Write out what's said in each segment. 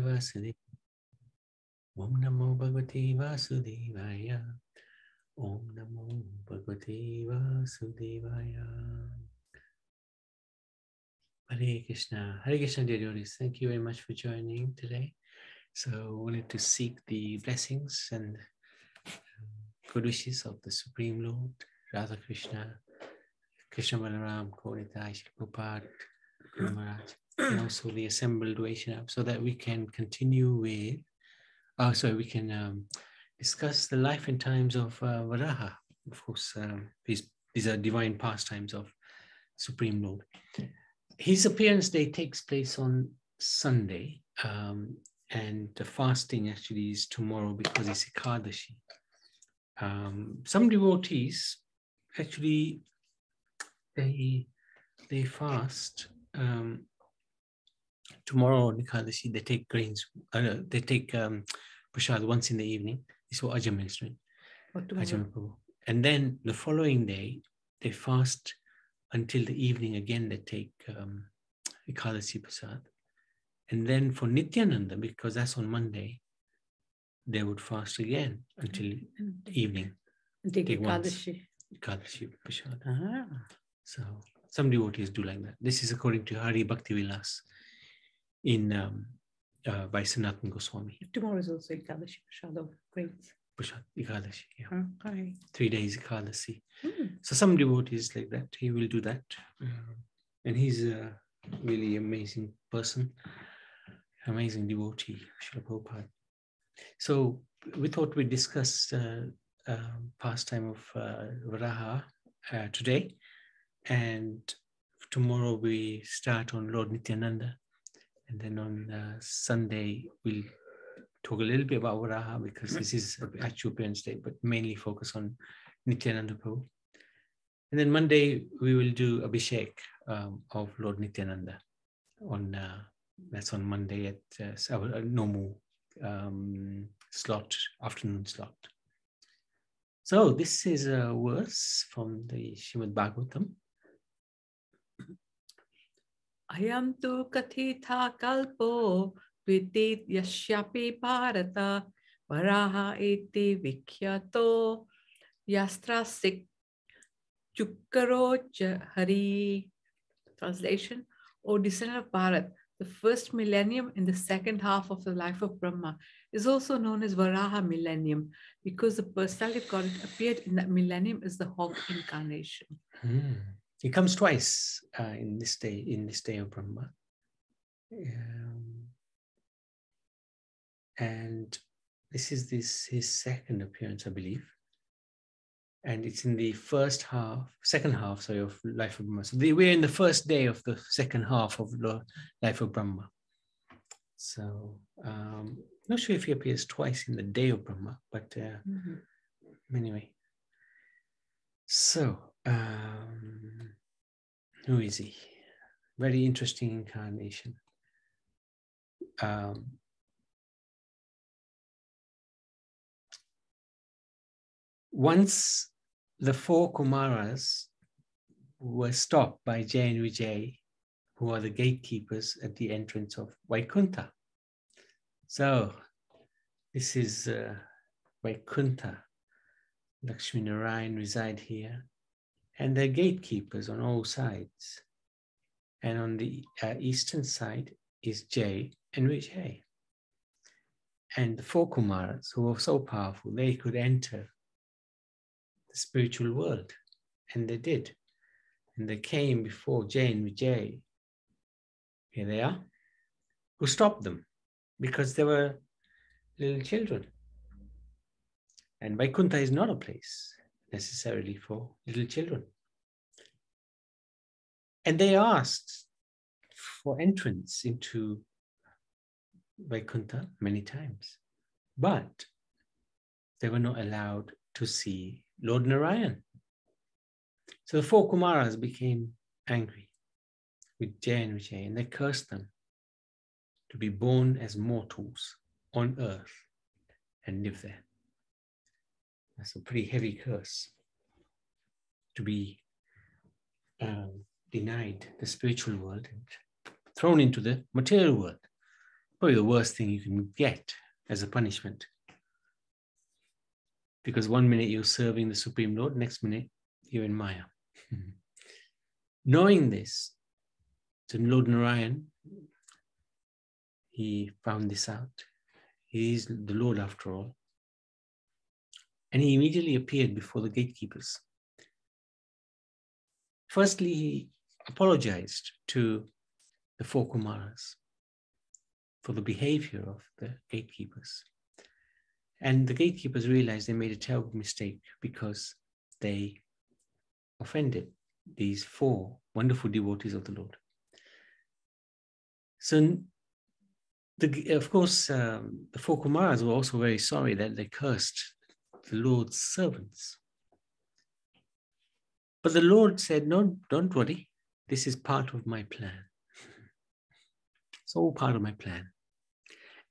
Vasudevaya. Om Namo Bhagavate Vasudevaya. Om Namo Bhagavate Vasudevaya. Hare Krishna. Hare Krishna, dear devotees. Thank you very much for joining today. So I wanted to seek the blessings and good wishes of the Supreme Lord, Radha Krishna, Krishna Balaram, Gauritai, Shri Prabhupada, Guru Maharaj, and also the assembled Vaishnava, so that we can continue with, we can discuss the life and times of Varaha. Of course, these are divine pastimes of Supreme Lord. His appearance day takes place on Sunday, and the fasting actually is tomorrow because it's Ekadashi. Some devotees actually they fast tomorrow on Ekadashi. They take grains. They take prasad once in the evening. This is what Ajahn mentioned. And then the following day they fast until the evening again. They take Ekadashi prasad. And then for Nityananda, because that's on Monday, they would fast again until evening. Take Ekadashi. Ekadashi prasad. So some devotees do like that. This is according to Hari Bhakti Vilas in by Sanatana Goswami. Tomorrow is also Ekadashi prasad of grains. Prasad, Ekadashi, yeah. Okay. 3 days Ekadashi. So some devotees like that. He will do that. And he's a really amazing person. Amazing devotee, Srila Prabhupada. So we thought we'd discuss pastime of Varaha today, and tomorrow we start on Lord Nityananda, and then on Sunday we'll talk a little bit about Varaha because this is actual appearance day, but mainly focus on Nityananda Prabhu. And then Monday we will do Abhishek of Lord Nityananda on that's on Monday at our normal slot, afternoon slot. So this is a verse from the Srimad Bhagavatam. Ayam tu kathitha kalpo dvitit yashyapi bharata varaha iti vikhyato yastrasik chukkarocha hari. Translation: O descendant of Bharat, the first millennium in the second half of the life of Brahma is also known as Varaha millennium because the personality of God appeared in that millennium as the hawk incarnation. He comes twice in this day of Brahma. And this is his second appearance, I believe. And it's in the second half of life of Brahma. So we're in the first day of the second half of the life of Brahma. So not sure if he appears twice in the day of Brahma, but anyway. So who is he? Very interesting incarnation. Once the 4 Kumaras were stopped by Jay and Vijay, who are the gatekeepers at the entrance of Vaikuntha. So this is Vaikuntha. Lakshmi Narayan reside here, and they're gatekeepers on all sides. And on the eastern side is Jay and Vijay. And the 4 Kumaras, who were so powerful, they could enter the spiritual world, and they did. And they came before Jay and Vijay. Here they are. Who stopped them? Because they were little children. And Vaikuntha is not a place necessarily for little children. And they asked for entrance into Vaikuntha many times, but they were not allowed to see Lord Narayan. So the 4 Kumaras became angry with Jay and Vijay, and they cursed them to be born as mortals on earth and live there. That's a pretty heavy curse, to be denied the spiritual world and thrown into the material world. probably the worst thing you can get as a punishment. Because one minute you're serving the Supreme Lord, next minute you're in Maya. Knowing this, so Lord Narayan, he found this out. He is the Lord after all. And he immediately appeared before the gatekeepers. Firstly, he apologized to the four Kumaras for the behavior of the gatekeepers. And the gatekeepers realized they made a terrible mistake because they offended these four wonderful devotees of the Lord. So, of course, the four Kumaras were also very sorry that they cursed the Lord's servants. But the Lord said, no, don't worry. This is part of my plan. It's all part of my plan.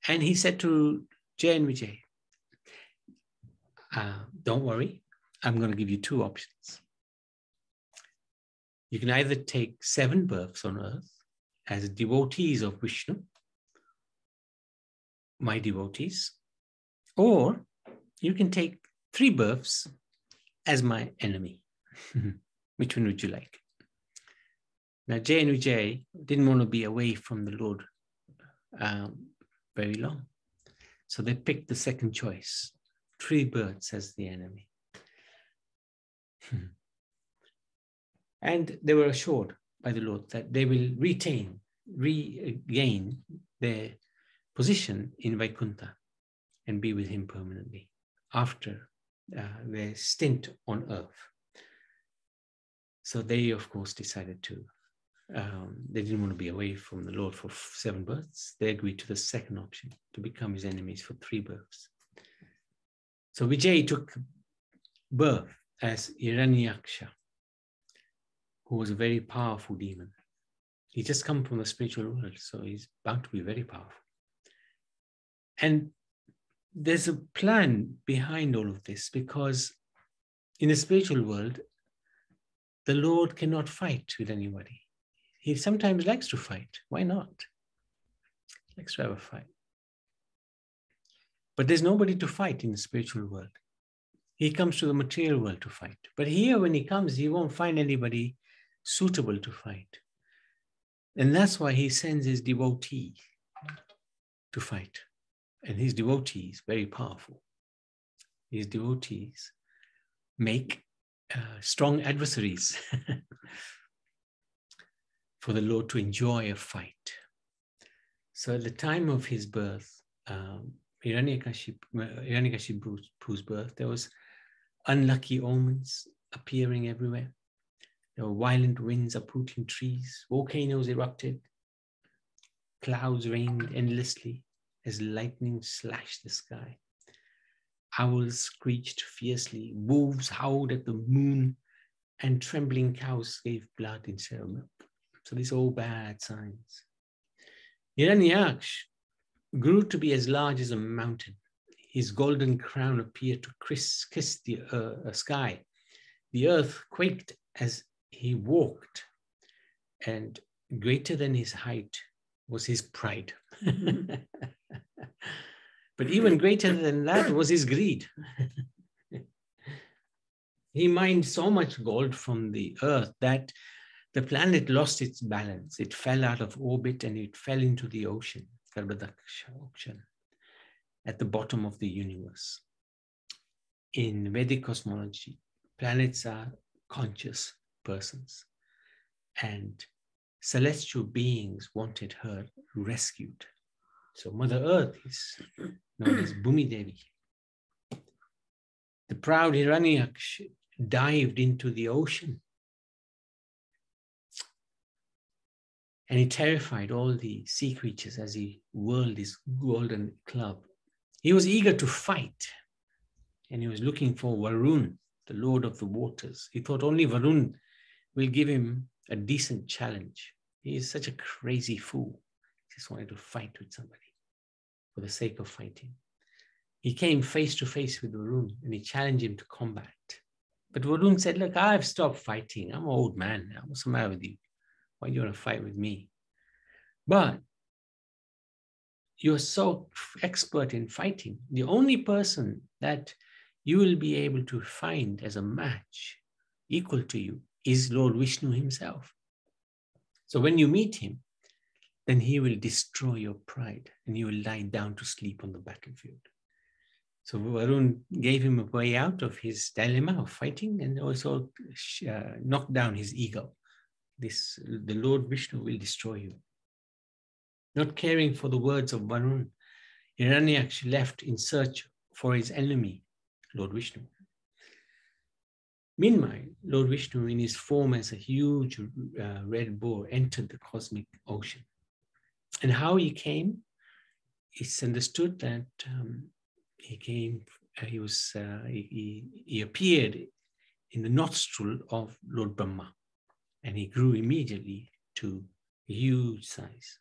And he said to Jay and Vijay, don't worry. I'm going to give you two options. You can either take 7 births on earth as devotees of Vishnu, my devotees, or you can take 3 births as my enemy. Which one would you like? Now, Jay and Vijay didn't want to be away from the Lord very long. So they picked the second choice, 3 births as the enemy. And they were assured by the Lord that they will regain their position in Vaikuntha and be with him permanently after their stint on earth. So they, of course, decided to, they didn't want to be away from the Lord for 7 births. They agreed to the second option, to become his enemies for 3 births. So Vijay took birth as Hiranyaksha, who was a very powerful demon. He just come from the spiritual world, so he's bound to be very powerful. And there's a plan behind all of this, because in the spiritual world, the Lord cannot fight with anybody. He sometimes likes to fight. Why not? He likes to have a fight. But there's nobody to fight in the spiritual world. He comes to the material world to fight. But here, when he comes, he won't find anybody suitable to fight. And that's why he sends his devotee to fight. And his devotees, very powerful. His devotees make strong adversaries for the Lord to enjoy a fight. So at the time of his birth, Hiranyakashipu's birth, there was unlucky omens appearing everywhere. There were violent winds uprooting trees, volcanoes erupted, clouds rained endlessly as lightning slashed the sky. Owls screeched fiercely, wolves howled at the moon, and trembling cows gave blood instead of milk. So these are all bad signs. Hiranyaksh grew to be as large as a mountain. His golden crown appeared to kiss the sky. The earth quaked as he walked, and greater than his height was his pride. But even greater than that was his greed. He mined so much gold from the earth that the planet lost its balance. It fell out of orbit and it fell into the ocean, ocean, at the bottom of the universe. In Vedic cosmology, planets are conscious persons, and celestial beings wanted her rescued. So Mother Earth is known as Bhumi Devi. The proud Hiranyaksh dived into the ocean, and he terrified all the sea creatures as he whirled his golden club. He was eager to fight, and he was looking for Varun, the Lord of the waters. He thought only Varun will give him a decent challenge. He is such a crazy fool. He just wanted to fight with somebody for the sake of fighting. He came face to face with Varun and he challenged him to combat. But Varun said, look, I've stopped fighting. I'm an old man now. What's the matter with you? Why do you want to fight with me? But you're so expert in fighting. The only person that you will be able to find as a match equal to you is Lord Vishnu himself. So when you meet him, then he will destroy your pride and you will lie down to sleep on the battlefield. So Varun gave him a way out of his dilemma of fighting and also knocked down his ego. The Lord Vishnu will destroy you. Not caring for the words of Varun, Hiranyaksha left in search for his enemy, Lord Vishnu. Meanwhile, Lord Vishnu, in his form as a huge red boar, entered the cosmic ocean. And how he came, it's understood that he appeared in the nostril of Lord Brahma, and he grew immediately to a huge size.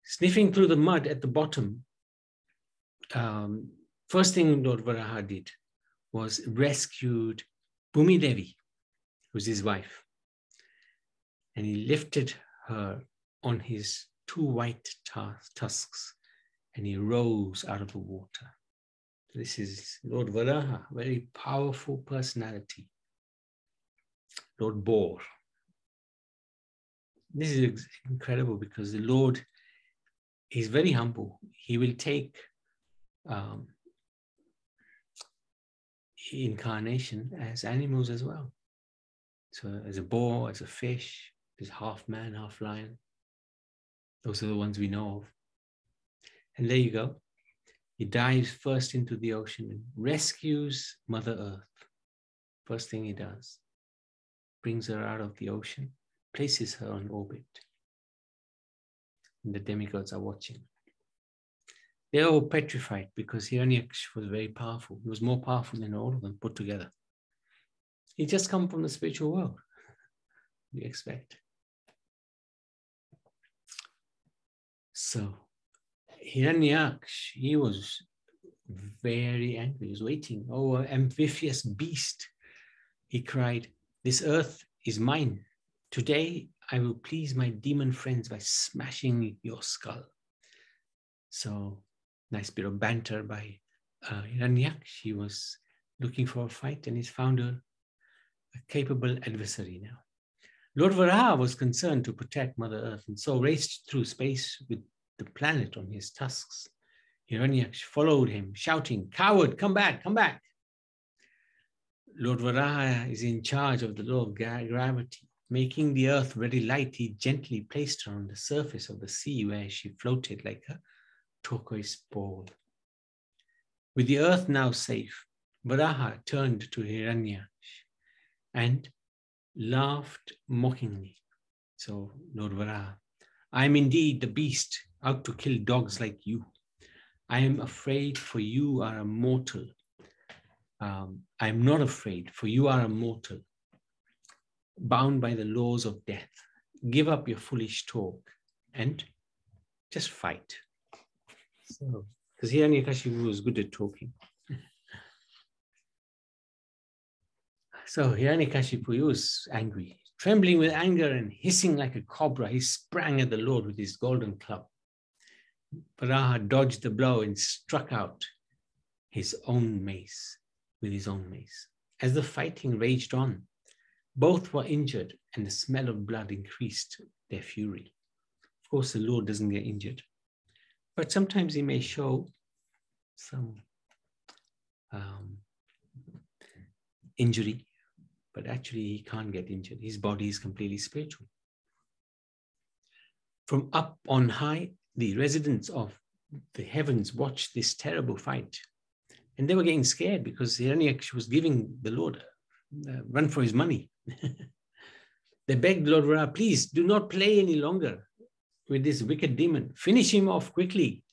Sniffing through the mud at the bottom, first thing Lord Varaha did was rescued Bhumi Devi, who's his wife, and he lifted her on his two white tusks, and he rose out of the water. This is Lord Varaha, very powerful personality. Lord Boar. This is incredible because the Lord is very humble. He will take incarnation as animals as well. So as a boar, as a fish, as half man, half lion. Those are the ones we know of. And there you go. He dives first into the ocean and rescues Mother Earth. First thing he does. Brings her out of the ocean, places her on orbit. And the demigods are watching. They're all petrified because Hiranyaksha was very powerful. He was more powerful than all of them put together. He just come from the spiritual world. We expect. So Hiranyaksha, he was very angry. He was waiting. Oh, amphibious beast. He cried, "This earth is mine. Today I will please my demon friends by smashing your skull." So nice bit of banter by Hiranyaksha. He was looking for a fight and he's found a capable adversary now. Lord Varaha was concerned to protect Mother Earth and so raced through space with the planet on his tusks. Hiranyaksha followed him, shouting, "Coward, come back, come back." Lord Varaha is in charge of the law of gravity. Making the earth very light, he gently placed her on the surface of the sea where she floated like a turquoise ball. With the earth now safe, Varaha turned to Hiranyaksha and laughed mockingly. So, Lord Varaha, "I am indeed the beast out to kill dogs like you. I am afraid, for you are a mortal. I am not afraid, for you are a mortal, bound by the laws of death. Give up your foolish talk and just fight." So, because Hiranyakashipu was good at talking. So Hiranyakashipu, he was angry. Trembling with anger and hissing like a cobra, he sprang at the Lord with his golden club. Varaha dodged the blow and struck out his own mace with his own mace. As the fighting raged on, both were injured and the smell of blood increased their fury. Of course, the Lord doesn't get injured, but sometimes he may show some injury, but actually he can't get injured. His body is completely spiritual. From up on high, the residents of the heavens watched this terrible fight, and they were getting scared because Hiranyaksha was giving the Lord a run for his money. They begged Lord Varaha, "Please do not play any longer with this wicked demon. Finish him off quickly."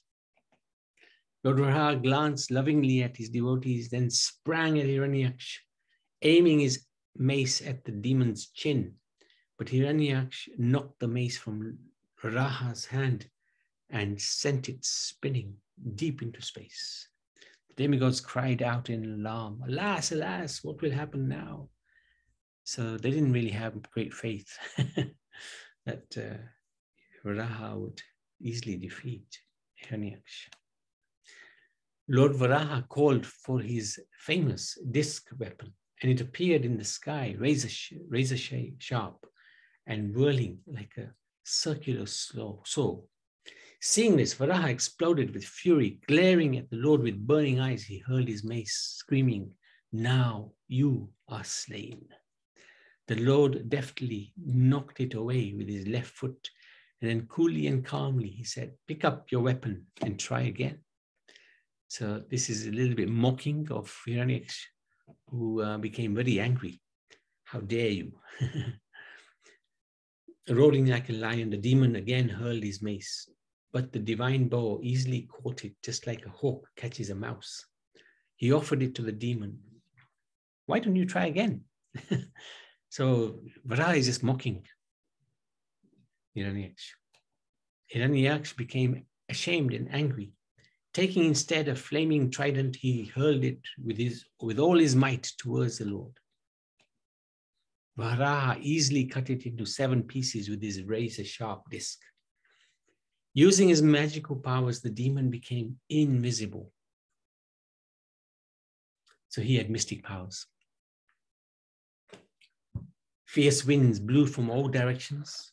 Lord Varaha glanced lovingly at his devotees, then sprang at Hiranyaksha, aiming his mace at the demon's chin. But Hiranyaksha knocked the mace from Varaha's hand and sent it spinning deep into space. The demigods cried out in alarm, "Alas, alas, what will happen now?" So they didn't really have great faith that Varaha would easily defeat Hiranyaksha. Lord Varaha called for his famous disc weapon, and it appeared in the sky, razor sharp and whirling like a circular saw. Seeing this, Varaha exploded with fury. Glaring at the Lord with burning eyes, he hurled his mace, screaming, "Now you are slain." The Lord deftly knocked it away with his left foot, and then coolly and calmly he said, "Pick up your weapon and try again." So this is a little bit mocking of Hiranyaksha, who became very angry. "How dare you?" Roaring like a lion, the demon again hurled his mace, but the divine bow easily caught it, just like a hawk catches a mouse. He offered it to the demon. "Why don't you try again?" So Varaha is just mocking Hiranyaksha. Hiranyaksha became ashamed and angry. Taking instead a flaming trident, he hurled it with all his might towards the Lord. Varaha easily cut it into 7 pieces with his razor-sharp disc. Using his magical powers, the demon became invisible. So he had mystic powers. Fierce winds blew from all directions.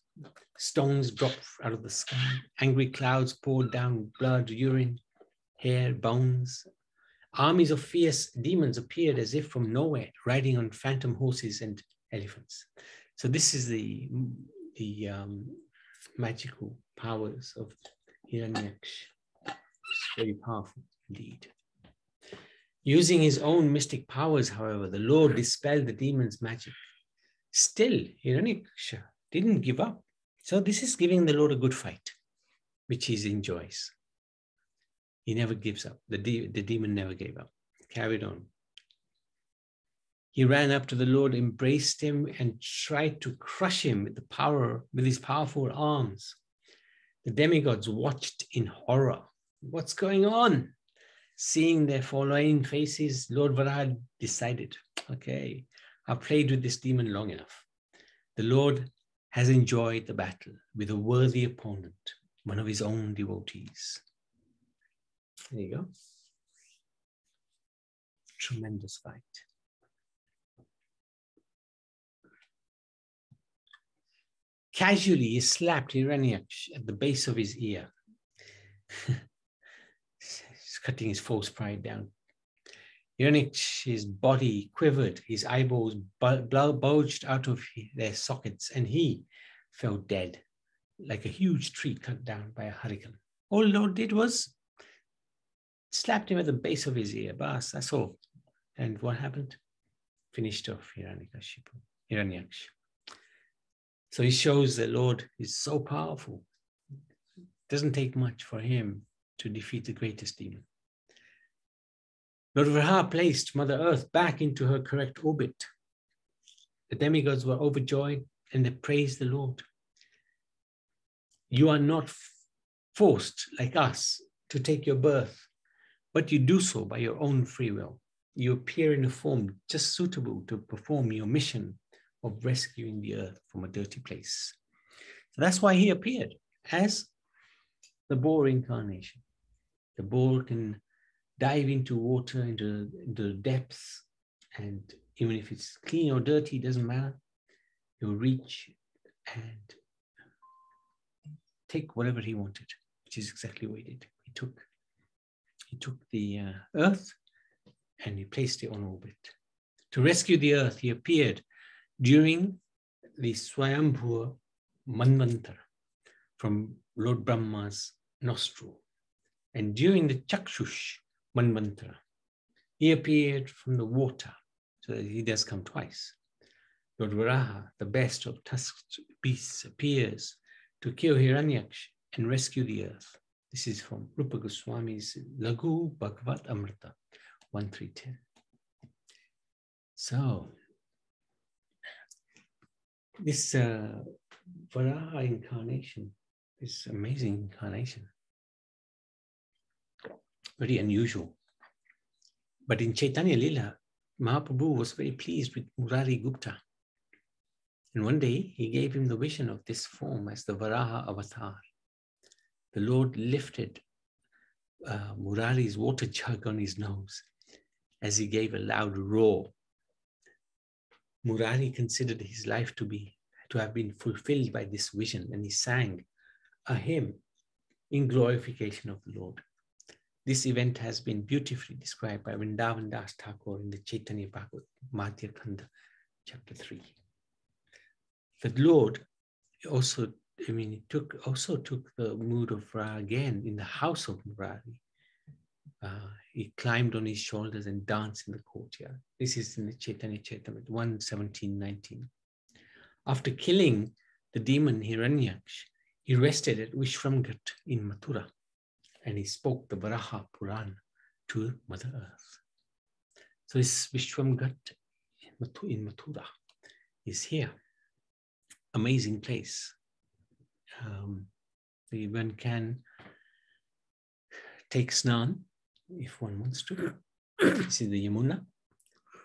Stones dropped out of the sky. Angry clouds poured down blood, urine, hair, bones. Armies of fierce demons appeared as if from nowhere, riding on phantom horses and elephants. So this is the magical powers of Hiranyaksha. It's very powerful indeed. Using his own mystic powers, however, the Lord dispelled the demon's magic. Still, Hiranyaksha didn't give up. So this is giving the Lord a good fight, which he enjoys. He never gives up. The demon never gave up. Carried on. He ran up to the Lord, embraced him, and tried to crush him with his powerful arms. The demigods watched in horror. What's going on? Seeing their forlorn faces, Lord Varaha decided, okay, I've played with this demon long enough. The Lord has enjoyed the battle with a worthy opponent, one of his own devotees. There you go. Tremendous fight. Casually, he slapped Hiranyaksha at the base of his ear. He's cutting his false pride down. Hiranyaksha's body quivered, his eyeballs bulged out of their sockets, and he fell dead, like a huge tree cut down by a hurricane. All the Lord did was slapped him at the base of his ear. Bas, that's all. And what happened? Finished off Hiranyaksha. So he shows the Lord is so powerful. It doesn't take much for him to defeat the greatest demon. Lord Varaha placed Mother Earth back into her correct orbit. The demigods were overjoyed and they praised the Lord. You are not forced, like us, to take your birth, but you do so by your own free will. You appear in a form just suitable to perform your mission of rescuing the earth from a dirty place. So that's why he appeared as the boar incarnation. The boar can dive into water, into the depths, and even if it's clean or dirty, it doesn't matter. He'll reach and take whatever he wanted, which is exactly what he did. He took the earth and he placed it on orbit. To rescue the earth, he appeared during the Swayambhur Manvantara from Lord Brahma's nostril. And during the Chakshush Manvantara, he appeared from the water, so that he does come twice. Lord Varaha, the best of tusked beasts, appears to kill Hiranyaksha and rescue the earth. This is from Rupa Goswami's Laghu Bhagavat Amrita 1.3.10. So, this Varaha incarnation, this amazing incarnation, very unusual. But in Chaitanya Lila, Mahaprabhu was very pleased with Murari Gupta. And one day he gave him the vision of this form as the Varaha avatar. the Lord lifted Murari's water jug on his nose as he gave a loud roar. Murari considered his life to have been fulfilled by this vision, and he sang a hymn in glorification of the Lord. This event has been beautifully described by Vrindavan Das Thakur in the Chaitanya Bhagavat, Madhya Khanda, chapter 3. The Lord also, took the mood of Ra again in the house of Murari. He climbed on his shoulders and danced in the courtyard. This is in the Chaitanya Charitamrita 1:17-19. After killing the demon Hiranyaksh, he rested at Vishwamgat in Mathura, and he spoke the Varaha Purana to Mother Earth. So this Vishwamgat in Mathura is here. Amazing place. One can take snan if one wants to. This is the Yamuna,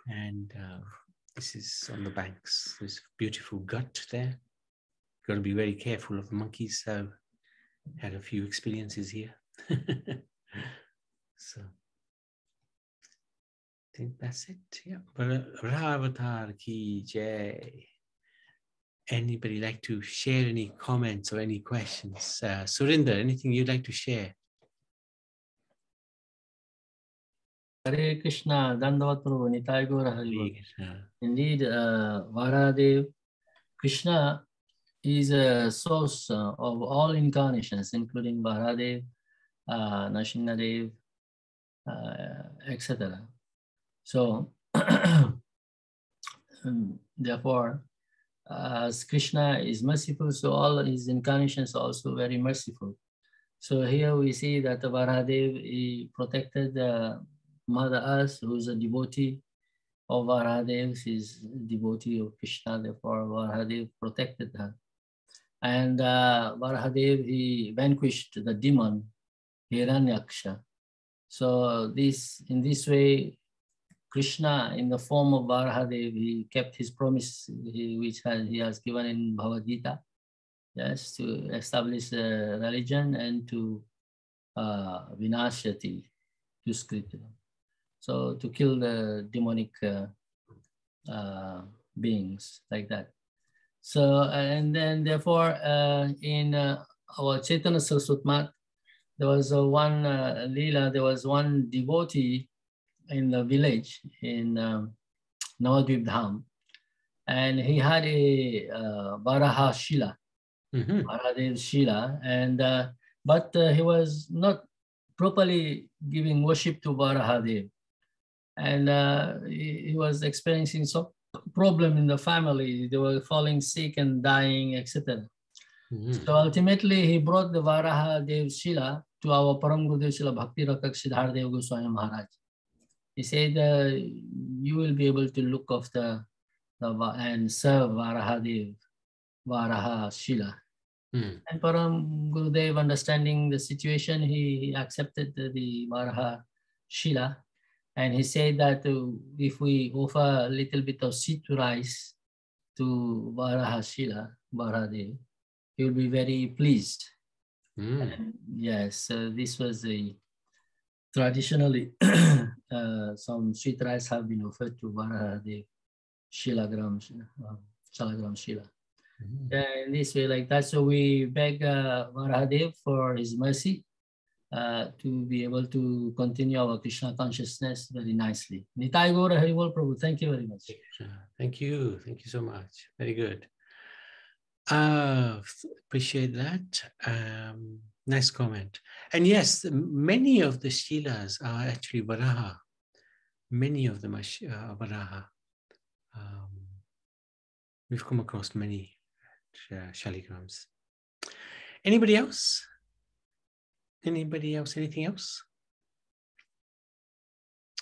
and this is on the banks. There's a beautiful gut there. Got to be very careful of monkeys. I've had a few experiences here. So I think that's it. Yeah. Varavatar ki jai. Anybody like to share any comments or any questions? Surinder, anything you'd like to share? Hare Krishna, Dandavat Prabhu, Nitai Gaura Hari. Indeed, Varahadev, Krishna is a source of all incarnations, including Varahadev, Nrsimhadev, etc. So, therefore, as Krishna is merciful, so all his incarnations are also very merciful. So here we see that Varahadev, he protected Mother Earth, who is a devotee of Varahadev. She's a devotee of Krishna, therefore Varahadev protected her. And Varahadev, he vanquished the demon Hiranyaksha. So in this way, Krishna, in the form of Varahadev, he kept his promise, which he has given in Bhagavad Gita, yes, to establish a religion and to vinashati, to skriti. So to kill the demonic beings like that. So, and then therefore in our Chaitanya Saraswat, there was one Leela, there was one devotee in the village in Navadvip Dham, and he had a Varaha Shila, Varahadev Shila, and but he was not properly giving worship to Varahadev, and he was experiencing some problem in the family. They were falling sick and dying, etc. So ultimately, he brought the Varahadev Shila to our Param Gurudev Shila Bhakti Rakak Siddhardev Goswami Maharaj. He said, you will be able to look after and serve Varahadev, Varaha Shila. And Param Gurudev, understanding the situation, he accepted the Varaha Shila. And he said that if we offer a little bit of seed rice to Varaha Shila, Varahadev, he will be very pleased. And yes, this was the traditionally some sweet rice have been offered to Varahadev, Shalagram Shila. In this way, like that, so we beg Varahadev for his mercy to be able to continue our Krishna consciousness very nicely. Nitai Gaura Haribol Prabhu, thank you very much. Thank you so much. Very good. Appreciate that. Nice comment. And yes, many of the Shilas are actually Varaha. Many of them are Varaha. We've come across many Shaligrams. Anybody else? Anybody else? Anything else?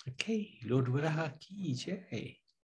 Okay, Lord Varaha ki jai.